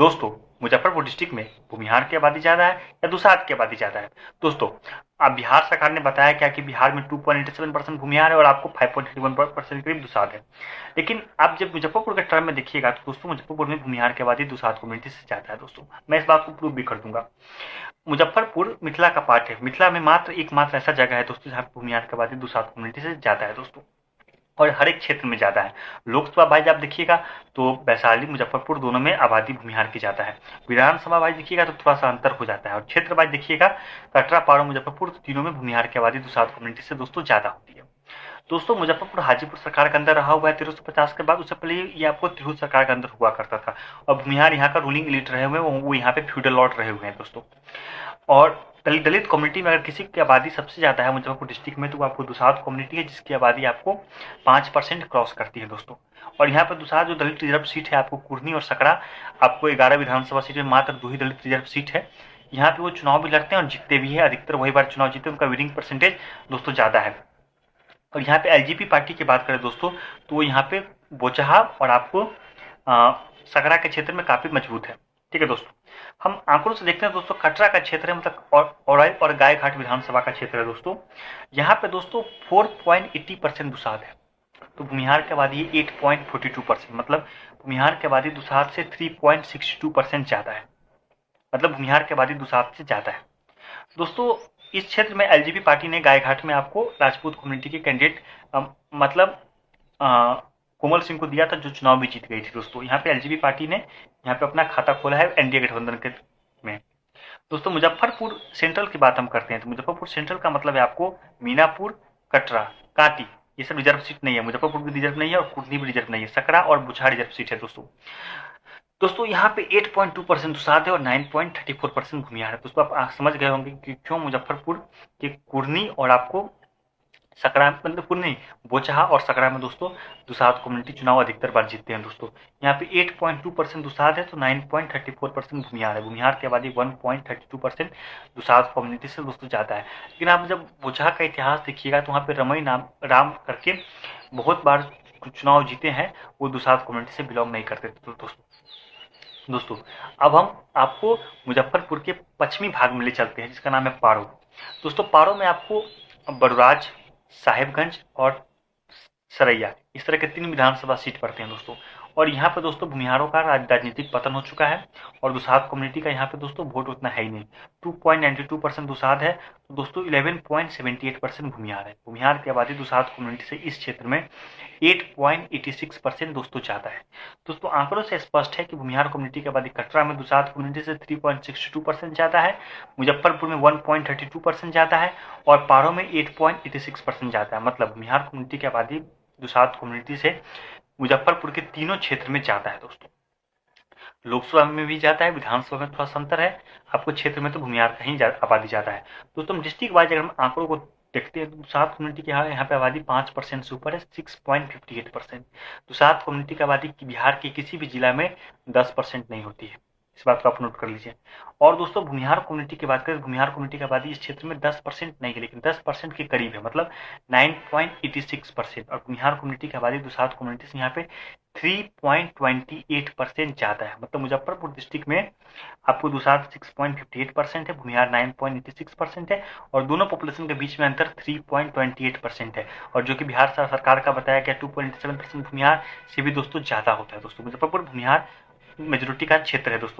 दोस्तों, मुजफ्फरपुर डिस्ट्रिक्ट में भूमिहार की आबादी ज़्यादा है या दुसाध की आबादी ज़्यादा है? दोस्तों, अब बिहार सरकार ने बताया क्या कि बिहार में 2.87% भूमिहार है और आपको 5.31% करीब दुसाध है। लेकिन आप जब मुजफ्फरपुर के टर्म में देखिएगा तो दोस्तों मुजफ्फरपुर में भूमिहार की आबादी दुसाध कम्युनिटी से ज़्यादा है। दोस्तों, मैं इस बात को प्रूव भी कर दूंगा। मुजफ्फरपुर मिथिला का पार्ट है। मिथिला में मात्र एकमात्र ऐसा जगह है दोस्तों जहाँ भूमिहार की आबादी दुसाध कम्युनिटी से ज़्यादा है दोस्तों, और हर एक क्षेत्र में ज़्यादा है। लोकसभा वाइज आप देखिएगा तो वैशाली मुजफ्फरपुर दोनों में आबादी भूमिहार की ज़्यादा है। विधानसभा वाइज देखिएगा तो थोड़ा सा अंतर हो जाता है, और क्षेत्र वाइज देखिएगा कटरा, पारो, मुजफ्फरपुर तीनों में भूमिहार की आबादी दुसाध कम्युनिटी से दोस्तों ज़्यादा होती है। दोस्तों, मुजफ्फरपुर हाजीपुर सरकार के अंदर रहा हुआ है 1350 के बाद। उससे पहले ये आपको तिरहुत सरकार के अंदर हुआ करता था, और भूमिहार यहाँ का रूलिंग एलिट रहे हुए हैं, वो यहाँ पे फ्यूडल लॉर्ड रहे हुए हैं दोस्तों। और दलित कम्युनिटी में अगर किसी की आबादी सबसे ज़्यादा है मुजफ्फरपुर डिस्ट्रिक्ट में, तो आपको दुसाध कम्युनिटी है जिसकी आबादी आपको 5% क्रॉस करती है दोस्तों। और यहाँ पर दुसाध जो दलित रिजर्व सीट है आपको कुर्नी और सकरा, आपको 11 विधानसभा सीट में मात्र 2 ही दलित रिजर्व सीट है। यहाँ पे वो चुनाव भी लड़ते हैं और जीतते भी है, अधिकतर वही बार चुनाव जीते, उनका विनिंग परसेंटेज दोस्तों ज़्यादा है। और यहाँ पे एलजेपी पार्टी की बात करें दोस्तों, तो वो यहाँ पे बोचहा और आपको सकरा के क्षेत्र में काफ़ी मजबूत है। ठीक है दोस्तों, हम आंकड़ों से देखते हैं दोस्तों, कटरा का क्षेत्र है, मतलब और गायघाट विधानसभा का क्षेत्र है दोस्तों। यहाँ पे दोस्तों 4.80% दुसाध है, तो भूमिहार की आबादी 8.42%, मतलब भूमिहार की आबादी दुसाध से 3.62% ज़्यादा है, मतलब भूमिहार की आबादी दुसाध से ज़्यादा है दोस्तों। इस क्षेत्र में एलजेपी पार्टी ने गायघाट में आपको राजपूत कम्युनिटी के कैंडिडेट मतलब कोमल सिंह को दिया था, जो चुनाव भी जीत गई थी दोस्तों। यहाँ पे एलजेपी पार्टी ने यहाँ पे अपना खाता खोला है एनडीए गठबंधन के में। दोस्तों, मुजफ्फरपुर सेंट्रल की बात हम करते हैं तो मुजफ्फरपुर सेंट्रल का मतलब है आपको मीनापुर, कटरा, कांटी, ये सब रिजर्व सीट नहीं है। मुजफ्फरपुर भी रिजर्व नहीं है और कुर्नी भी रिजर्व नहीं है। सकरा और बुछा रिजर्व सीट है दोस्तों। यहाँ पे 8.2% दुसाध है और 9.34% भूमिहार है। दोस्तों, आप समझ गए होंगे कि क्यों मुजफ्फरपुर के कुर्नी और आपको सकरा, मतलब कुर्नी, बोचहा और सकरा में दोस्तों दुसाध कम्युनिटी चुनाव अधिकतर बार जीतते हैं दोस्तों। यहाँ पे 8.2% दुसाध है तो 9.34% भूमिहार है। भूमिहार की आबादी 1.32% दुसाध कम्युनिटी से दोस्तों ज़्यादा है। लेकिन आप जब बोचहा का इतिहास देखिएगा तो वहाँ पे रमई नाम राम करके बहुत बार चुनाव जीते हैं, वो दुसाध कम्युनिटी से बिलोंग नहीं करते थे दोस्तों। अब हम आपको मुजफ्फरपुर के पश्चिमी भाग में ले चलते हैं जिसका नाम है पारो। दोस्तों, पारो में आपको बड़राज, साहेबगंज और सरैया, इस तरह के 3 विधानसभा सीट पड़ते हैं दोस्तों। और यहाँ पे दोस्तों भूमिहारों का राजनीतिक पतन हो चुका है, और दुसाध कम्युनिटी का यहाँ पे दोस्तों वोट उतना है ही नहीं। 2.92% दुसाध है तो दोस्तों 11.78% भूमिहार है। भूमिहार की आबादी दुसाध कम्युनिटी से इस क्षेत्र में 8.86% दोस्तों ज़्यादा है। दोस्तों, आंकड़ों से स्पष्ट है कि भूमिहार कम्युनिटी की आबादी कटरा में दुसाध कम्युनिटी से 3.62% ज़्यादा है, मुजफ्फरपुर में 1.32% ज़्यादा है, और पारो में 8.86% ज़्यादा है। मतलब भूमिहार कम्युनिटी की आबादी दुसाध कम्युनिटी से मुजफ्फरपुर के तीनों क्षेत्र में ज़्यादा है दोस्तों। लोकसभा में भी ज़्यादा है, विधानसभा में थोड़ा सा अंतर है, आपको क्षेत्र में तो भूमिहार का ही आबादी ज़्यादा है दोस्तों। हम डिस्ट्रिक्ट वाइज अगर हम आंकड़ों को देखते हैं तो दुसाध कम्युनिटी के यहाँ पे आबादी 5% से ऊपर है, 6.58%। दुसाध कम्युनिटी की आबादी बिहार के किसी भी जिला में 10% नहीं होती है, इस बात को आप नोट कर लीजिए। और दोस्तों, भूमिहार कम्युनिटी की बात करें, भूमिहार कम्युनिटी की आबादी इस क्षेत्र में 10% नहीं है, लेकिन 10% के करीब है, मतलब 9.86%। और भूमिहार कम्युनिटी की आबादी दुसाध कम्युनिटी से यहाँ पे 3.28% ज़्यादा है। मतलब मुजफ्फरपुर डिस्ट्रिक्ट में आपको दुसाध 6.58% है, भूमिहार 9.86% है, और दोनों पॉपुलेशन के बीच में अंतर 3.28% है। और जो कि बिहार सरकार का बताया गया 2.7% भूमिहार से भी दोस्तों ज़्यादा होता है दोस्तों। मुजफ्फरपुर भूमिहार मेजोरिटी का क्षेत्र है दोस्तों।